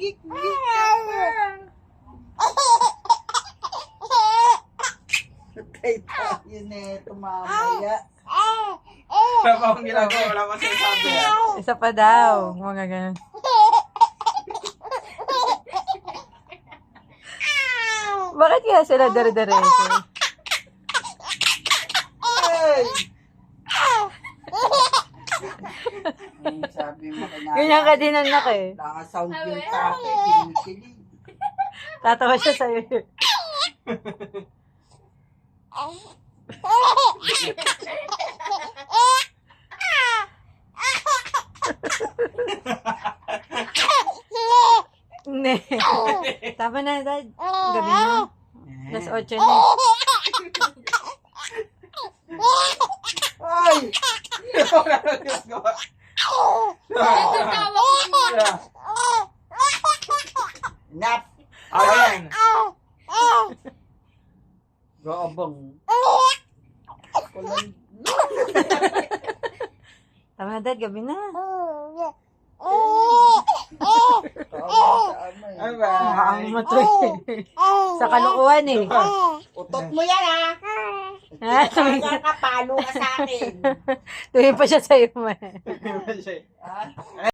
Gik-gik ka pa. Patay tayo neto mamaya. Wala pa akong ginagawa, wala pa sinasabi. Isa pa daw. Mga ganun. Bakit kaya sila dare-diretso? Ay! Ay, sabi mo kanya. Ganyan ka din anak eh. Nakasound yung tatay, kinikilig. Tatawa siya sa'yo. Hindi. Tama na, Dad. Gabi na. Alas 8 na. Ay! Wala na ginagawa. Nap! Ayan. Gabang. Walang... Tama na, Dad. Gabi na. Tama eh. Ano ba? Ang mato eh. Sa kalukuhan eh. Utot mo yan ha! Ha? Kaya ka, palo ka sa akin. Tuwing pa siya sa'yo man. Ano ba siya? Ha?